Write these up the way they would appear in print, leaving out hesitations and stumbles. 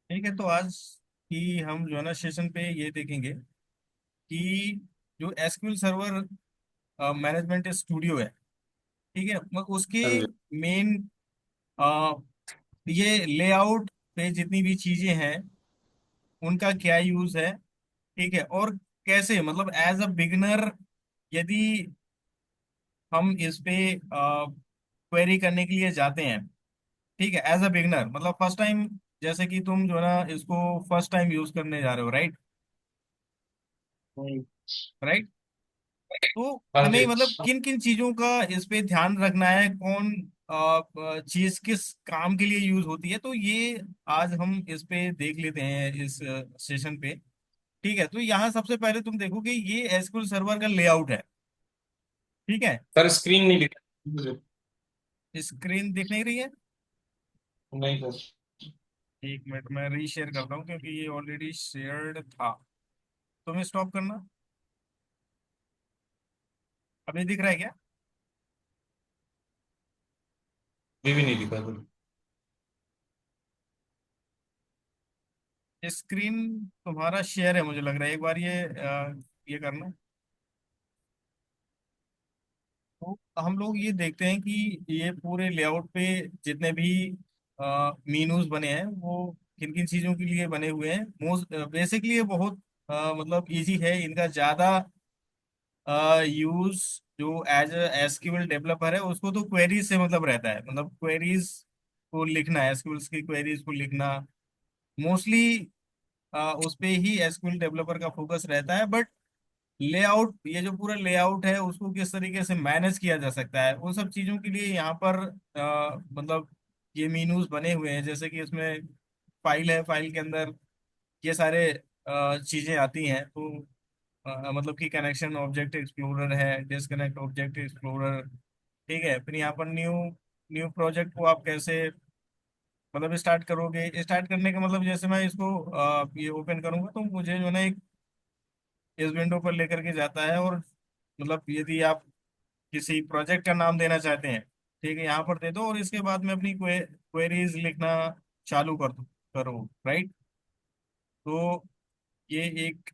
ठीक है, तो आज की हम जो है ना सेशन पे ये देखेंगे कि जो एसक्यूएल सर्वर मैनेजमेंट स्टूडियो है। ठीक है, मगर उसके हाँ जी। मेन ये लेआउट पे जितनी भी चीजें हैं उनका क्या यूज है। ठीक है, और कैसे मतलब एज अ बिगनर यदि हम इस पे क्वेरी करने के लिए जाते हैं। ठीक है, एज अ बिगनर मतलब फर्स्ट टाइम, जैसे कि तुम जो है ना इसको फर्स्ट टाइम यूज करने जा रहे हो, राइट? हम्म, राइट। तो हाँ हमें जी। मतलब किन किन चीजों का इस पे ध्यान रखना है, कौन चीज किस काम के लिए यूज होती है, तो ये आज हम इस पे देख लेते हैं इस सेशन पे। ठीक है, तो यहाँ सबसे पहले तुम देखो कि ये एसक्यूएल सर्वर का लेआउट है। ठीक है, सर स्क्रीन नहीं दिखा मुझे। स्क्रीन दिख नहीं रही है। नहीं सर। एक मिनट मैं रीशेयर करता हूँ क्योंकि ये ऑलरेडी शेयर्ड था। तुम्हें स्टॉप करना। अभी दिख रहा है क्या? अभी भी नहीं दिखा सर। स्क्रीन तुम्हारा शेयर है मुझे लग रहा है, एक बार ये करना। तो हम लोग ये देखते हैं कि ये पूरे लेआउट पे जितने भी मीनूज बने हैं वो किन किन चीज़ों के लिए बने हुए हैं। मोस्ट बेसिकली ये बहुत मतलब इजी है, इनका ज़्यादा यूज जो एज एसक्यूएल डेवलपर है उसको तो क्वेरीज से मतलब रहता है, मतलब क्वेरीज को लिखना, एसक्यूएल की क्वेरीज को लिखना मोस्टली उस पे ही एसक्यूएल डेवलपर का फोकस रहता है। बट लेआउट, ये जो पूरा लेआउट है उसको किस तरीके से मैनेज किया जा सकता है उन सब चीजों के लिए यहाँ पर मतलब ये मीनूज बने हुए हैं। जैसे कि इसमें फाइल है, फाइल के अंदर ये सारे चीजें आती हैं। तो मतलब कि कनेक्शन ऑब्जेक्ट एक्सप्लोरर है, डिस्कनेक्ट ऑब्जेक्ट एक्सप्लोरर। ठीक है, फिर यहाँ पर न्यू न्यू प्रोजेक्ट को आप कैसे मतलब स्टार्ट करोगे। स्टार्ट करने का मतलब जैसे मैं इसको ये ओपन करूंगा तो मुझे जो है ना एक इस विंडो पर लेकर के जाता है। और मतलब यदि आप किसी प्रोजेक्ट का नाम देना चाहते हैं, ठीक है, यहाँ पर दे दो और इसके बाद में अपनी क्वेरीज लिखना चालू कर दो, करो, राइट। तो ये एक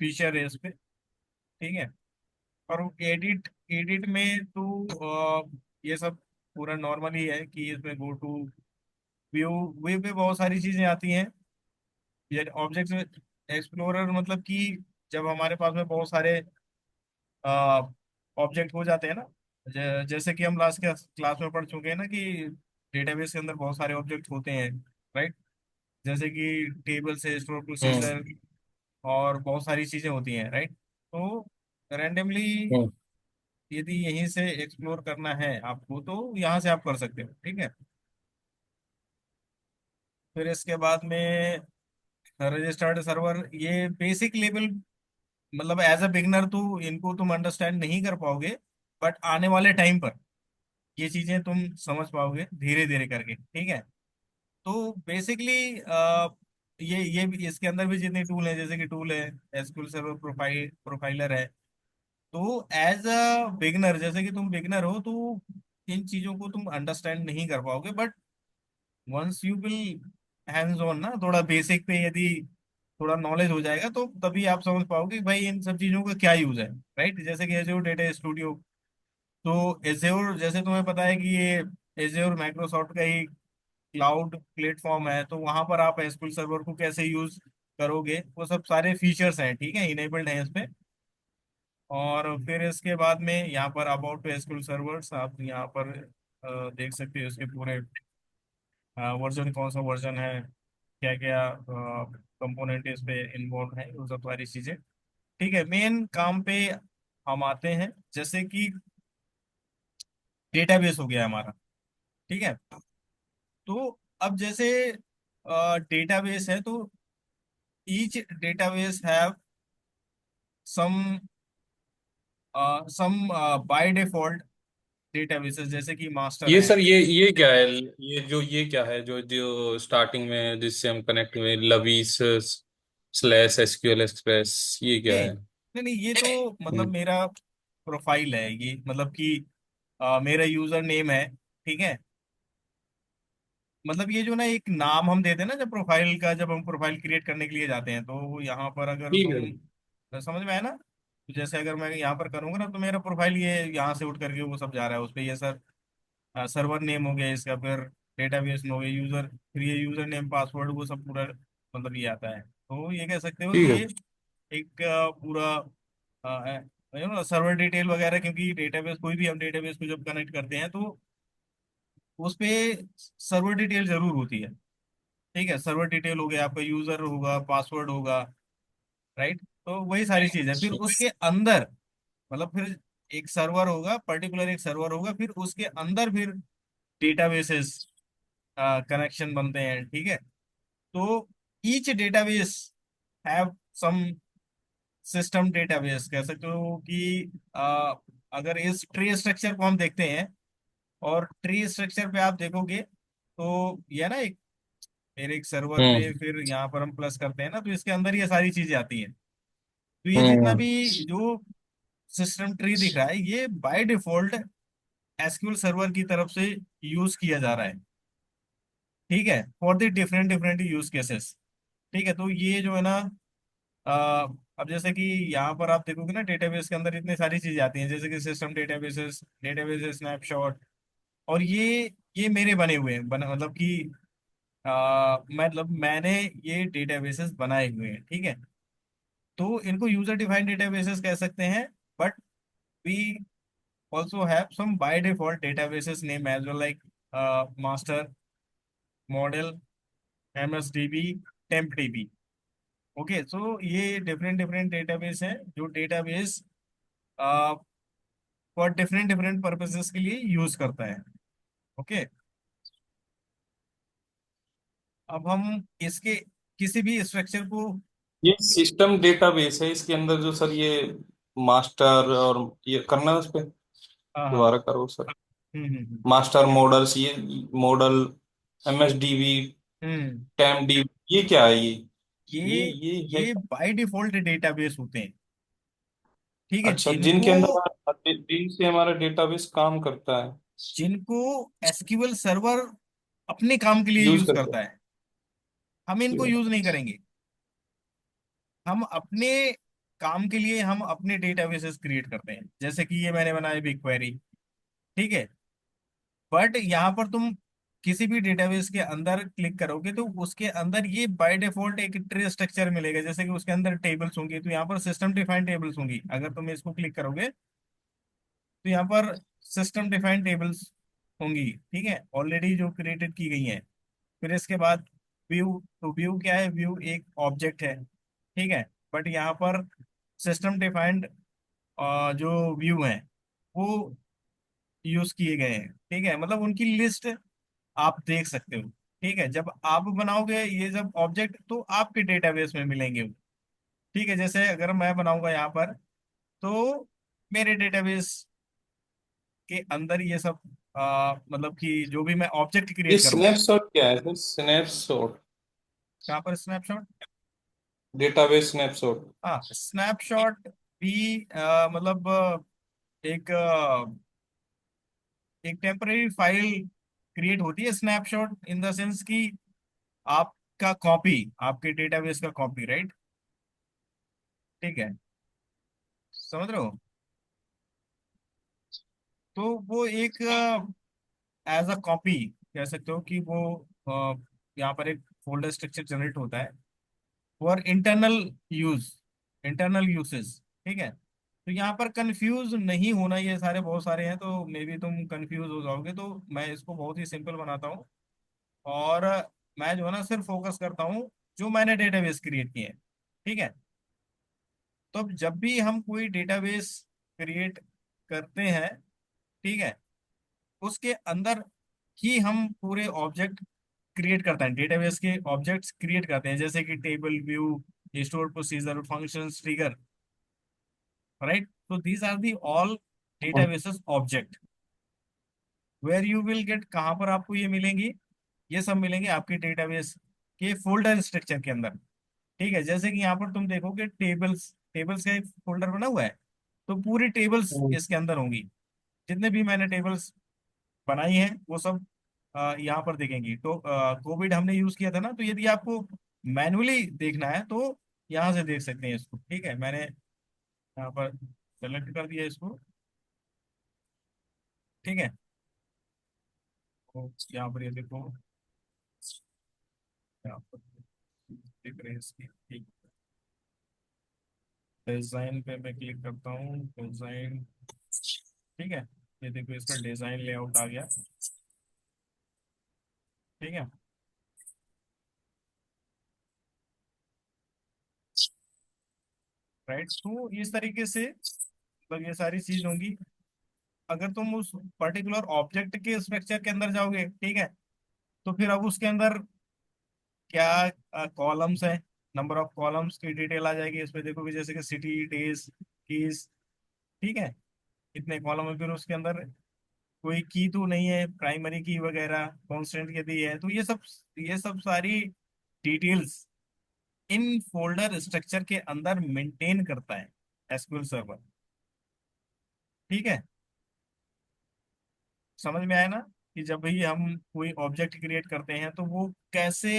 फीचर है इस पे। ठीक है, और एडिट एडिट में तो ये सब पूरा नॉर्मल ही है कि इसमें गो टू व्यू, व्यू पे बहुत सारी चीजें आती हैं। ये ऑब्जेक्ट एक्सप्लोरर मतलब कि जब हमारे पास में बहुत सारे ऑब्जेक्ट हो जाते हैं ना, जैसे कि हम लास्ट क्लास में पढ़ चुके हैं ना कि डेटाबेस के अंदर बहुत सारे ऑब्जेक्ट होते हैं, राइट। जैसे कि टेबल से स्टोर हम्म। प्रोसीजर और बहुत सारी चीजें होती हैं, राइट। तो रैंडमली हम्म। यदि यहीं से एक्सप्लोर करना है आपको तो यहाँ से आप कर सकते हो। ठीक है, फिर इसके बाद में रजिस्टर्ड सर्वर, ये बेसिक लेवल मतलब एज अ बिगनर तो इनको तुम अंडरस्टैंड नहीं कर पाओगे। बट आने वाले टाइम पर ये चीजें तुम समझ पाओगे धीरे धीरे करके। ठीक है, तो बेसिकली ये भी इसके अंदर भी जितने टूल हैं, जैसे कि टूल है एसक्यूएल सर्वर प्रोफाइलर है। तो एज अ बिगनर, जैसे कि तुम बिगनर हो तो इन चीजों को तुम अंडरस्टैंड नहीं कर पाओगे। But once you will hands on ना, थोड़ा बेसिक पे यदि थोड़ा नॉलेज हो जाएगा तो तभी आप समझ पाओगे कि भाई इन सब चीजों का क्या यूज है, राइट। जैसे कि एज्योर डेटा स्टूडियो, तो एज्योर जैसे तुम्हें पता है कि ये एज्योर माइक्रोसॉफ्ट का ही क्लाउड प्लेटफॉर्म है। तो वहां पर आप एसक्यूएल सर्वर को कैसे यूज करोगे वो सब सारे फीचर्स हैं, ठीक है, इनेबल्ड हैं इसमें। और फिर इसके बाद में यहाँ पर अबाउट एसक्यूएल सर्वर्स आप यहाँ पर देख सकते हो इसके पूरे वर्जन, कौन सा वर्जन है, क्या क्या कंपोनेंट इस पे इन्वॉल्व है, वो सब सारी चीजें। ठीक है, मेन काम पे हम आते हैं, जैसे कि डेटाबेस हो गया हमारा। ठीक है, तो अब जैसे डेटाबेस है तो each database have some some by default databases, जैसे कि मास्टर ये है। सर ये क्या है? ये क्या है जो जो स्टार्टिंग में जिससे हम कनेक्ट हुए, लवीस स्लैश एसक्यूएल एक्सप्रेस, ये क्या ये है? नहीं नहीं, ये तो मतलब हम्म। मेरा प्रोफाइल है, ये मतलब कि मेरा यूजर नेम है। ठीक है, मतलब ये जो ना एक नाम हम देते हैं ना जब प्रोफाइल का, जब हम प्रोफाइल क्रिएट करने के लिए जाते हैं, तो यहाँ पर अगर ठीक है। तुम समझ में आया ना, तो जैसे अगर मैं यहाँ पर करूंगा ना, तो मेरा प्रोफाइल ये यहाँ से उठ करके वो सब जा रहा है उस पर, ये सर सर्वर नेम हो गया इसका, फिर डेटाबेस में हो गया यूजर, फिर ये यूजर नेम पासवर्ड वो सब पूरा मतलब ये आता है। तो ये कह सकते हो कि ठीक है। ये एक पूरा सर्वर डिटेल वगैरह, क्योंकि डेटाबेस कोई भी हम डेटाबेस को जब कनेक्ट करते हैं तो उस पे सर्वर डिटेल जरूर होती है। ठीक है, सर्वर डिटेल हो गया, आपका यूजर होगा, पासवर्ड होगा, राइट। तो वही सारी चीज है, फिर उसके अंदर मतलब फिर एक सर्वर होगा, पर्टिकुलर एक सर्वर होगा, फिर उसके अंदर फिर डेटाबेसेस कनेक्शन बनते हैं। ठीक है, तो each database have some system database, कह सकते हो कि अगर इस ट्री स्ट्रक्चर को हम देखते हैं, और ट्री स्ट्रक्चर पे आप देखोगे तो ये ना एक, फिर एक सर्वर पे हम्म। फिर यहाँ पर हम प्लस करते हैं ना, तो इसके अंदर ये सारी चीजें आती हैं। तो ये जितना हम्म। भी जो सिस्टम ट्री दिख रहा है, ये बाय डिफॉल्ट एसक्यूएल सर्वर की तरफ से यूज किया जा रहा है। ठीक है, for the different different use cases. ठीक है, तो ये जो है ना, अ, अब जैसे कि यहाँ पर आप देखोगे ना, डेटाबेस के अंदर इतनी सारी चीजें आती हैं, जैसे कि सिस्टम डेटाबेसेस, डेटाबेस स्नैपशॉट, और ये मेरे बने हुए हैं, मतलब कि मतलब मैंने ये डेटाबेसेस बनाए हुए हैं। ठीक है, तो इनको यूजर डिफाइंड डेटाबेसेस कह सकते हैं, but we also have some by default databases name as well, like master, model, MSDB, tempdb. Okay, so ये डिफरेंट डिफरेंट डेटाबेस हैं जो database for different different purposes के लिए यूज करता है। ओके, अब हम इसके किसी भी स्ट्रक्चर को, ये सिस्टम डेटाबेस है, इसके अंदर जो सर ये मास्टर और ये करना है उस पे, हाँ हाँ, दोबारा करो सर। हम्म। मास्टर मॉडल्स, ये मॉडल, MSDB, हम्म, टेमडी, ये क्या है ये ये ये ये है ये क्या? बाय डिफॉल्ट डेटाबेस होते हैं। ठीक है, अच्छा, जिनके जिनको अंदर जिनसे हमारा डेटाबेस काम करता है, जिनको एसक्यूएल सर्वर अपने काम के लिए यूज यूज करता करता है, हम इनको है। यूज नहीं करेंगे। हम अपने काम के लिए हम अपने डेटाबेसेस क्रिएट करते हैं, जैसे कि ये मैंने बनाया बिग क्वेरी। ठीक है, बट यहाँ पर तुम किसी भी डेटाबेस के अंदर क्लिक करोगे तो उसके अंदर ये बाय डिफॉल्ट एक ट्री स्ट्रक्चर मिलेगा, जैसे कि उसके अंदर टेबल्स होंगी, तो यहाँ पर सिस्टम डिफाइंड टेबल्स होंगी। अगर तुम इसको क्लिक करोगे तो यहाँ पर सिस्टम डिफाइंड टेबल्स होंगी। ठीक है, ऑलरेडी जो क्रिएटेड की गई हैं। फिर इसके बाद व्यू, तो व्यू क्या है, व्यू एक ऑब्जेक्ट है। ठीक है, बट यहाँ पर सिस्टम डिफाइंड जो व्यू हैं वो यूज किए गए हैं। ठीक है, मतलब उनकी लिस्ट आप देख सकते हो। ठीक है, जब आप बनाओगे ये जब ऑब्जेक्ट, तो आपके डेटाबेस में मिलेंगे वो। ठीक है, जैसे अगर मैं बनाऊंगा यहाँ पर, तो मेरे डेटाबेस के अंदर ये सब मतलब कि जो भी मैं ऑब्जेक्ट ये क्रिएट करूंगा। स्नैपशॉट क्या है सर? स्नैपशॉट, कहाँ पर स्नैपशॉट? Database snapshot. हाँ, स्नैपशॉट भी मतलब एक एक टेम्पररी फाइल क्रिएट होती है। स्नैपशॉट इन द सेंस कि आपका कॉपी, आपके डेटाबेस का कॉपी, राइट। ठीक है, समझ रहे हो? तो वो एक एज अ कॉपी कह सकते हो कि वो यहाँ पर एक फोल्डर स्ट्रक्चर जनरेट होता है for internal use, internal uses. ठीक है, तो यहाँ पर कंफ्यूज नहीं होना, ये सारे बहुत सारे हैं तो मे बी तुम कंफ्यूज हो जाओगे, तो मैं इसको बहुत ही सिंपल बनाता हूँ। और मैं जो है ना सिर्फ फोकस करता हूँ जो मैंने डेटाबेस क्रिएट किए हैं। ठीक है, तो अब जब भी हम कोई डेटाबेस क्रिएट करते हैं, ठीक है, उसके अंदर ही हम पूरे ऑब्जेक्ट क्रिएट करते हैं, डेटाबेस के ऑब्जेक्ट्स क्रिएट करते हैं, जैसे कि table, view, store procedure, functions, trigger, right. तो these are the all databases object, where you will get, कहाँ पर आपको ये मिलेंगी, ये सब मिलेंगे आपके डेटाबेस के फोल्डर स्ट्रक्चर के अंदर। ठीक है, जैसे कि यहाँ पर तुम देखोगे टेबल्स, टेबल्स का एक फोल्डर बना हुआ है, तो पूरी टेबल्स इसके अंदर होंगी। जितने भी मैंने टेबल्स बनाई हैं वो सब यहाँ पर देखेंगी तो कोविड हमने यूज किया था ना, तो यदि आपको मैनुअली देखना है तो यहाँ से देख सकते हैं इसको। ठीक है, मैंने यहाँ पर सेलेक्ट कर दिया इसको। ठीक है, तो यहाँ पर ये देखो, यहाँ पर देख रहे हैं इसकी डिजाइन पे मैं क्लिक करता हूँ, डिजाइन। ठीक है, ये देखो इसका डिजाइन लेआउट आ गया। ठीक है, राइट, तो इस तरीके से मतलब ये सारी चीज होंगी। अगर तुम उस पर्टिकुलर ऑब्जेक्ट के स्ट्रक्चर के अंदर जाओगे, ठीक है, तो फिर अब उसके अंदर क्या कॉलम्स है, नंबर ऑफ कॉलम्स की डिटेल आ जाएगी इस पे। देखोगे जैसे कि सिटी, डेज, कीज। ठीक है, इतने कॉलम है। फिर उसके अंदर कोई की तो नहीं है, प्राइमरी की वगैरह कॉन्स्टेंट यदि है, तो ये सब सारी डिटेल्स इन फोल्डर स्ट्रक्चर के अंदर मेंटेन करता है एसक्यूएल सर्वर। ठीक है, समझ में आया ना कि जब भी हम कोई ऑब्जेक्ट क्रिएट करते हैं तो वो कैसे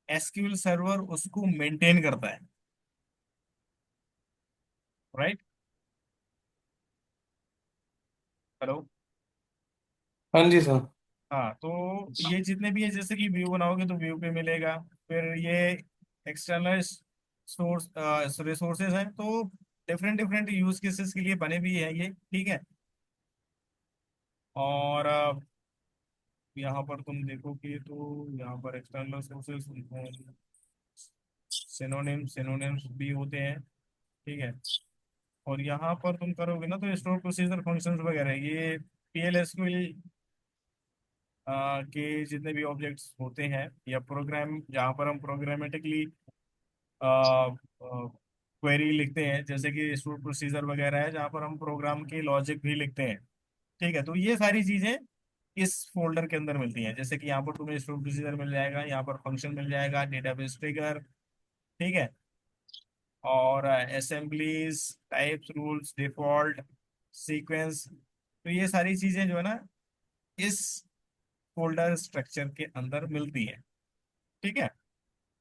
एसक्यूएल सर्वर उसको मेंटेन करता है। राइट। हेलो। हाँ जी सर। हाँ, तो ये जितने भी है, जैसे कि व्यू बनाओगे तो व्यू पे मिलेगा। फिर ये एक्सटर्नल सोर्स रिसोर्सेज हैं, तो डिफरेंट डिफरेंट यूज केसेस के लिए बने भी हैं ये। ठीक है, और यहाँ पर तुम देखोगे तो यहाँ पर एक्सटर्नल सोर्सेज सिनोनिम्स भी होते हैं। ठीक है, और यहाँ पर तुम करोगे ना तो स्टोर प्रोसीजर फंक्शंस वगैरह, ये PLSQL के जितने भी ऑब्जेक्ट्स होते हैं, या प्रोग्राम जहाँ पर हम प्रोग्रामेटिकली क्वेरी लिखते हैं, जैसे कि स्टोर प्रोसीजर वगैरह है जहाँ पर हम प्रोग्राम के लॉजिक भी लिखते हैं। ठीक है, तो ये सारी चीजें इस फोल्डर के अंदर मिलती हैं। जैसे कि यहाँ पर तुम्हें स्टोर प्रोसीजर मिल जाएगा, यहाँ पर फंक्शन मिल जाएगा, डेटाबेस ट्रिगर। ठीक है, और assemblies, types, rules, default, sequence. तो ये सारी चीजें जो है ना, इस फोल्डर स्ट्रक्चर के अंदर मिलती है। ठीक है,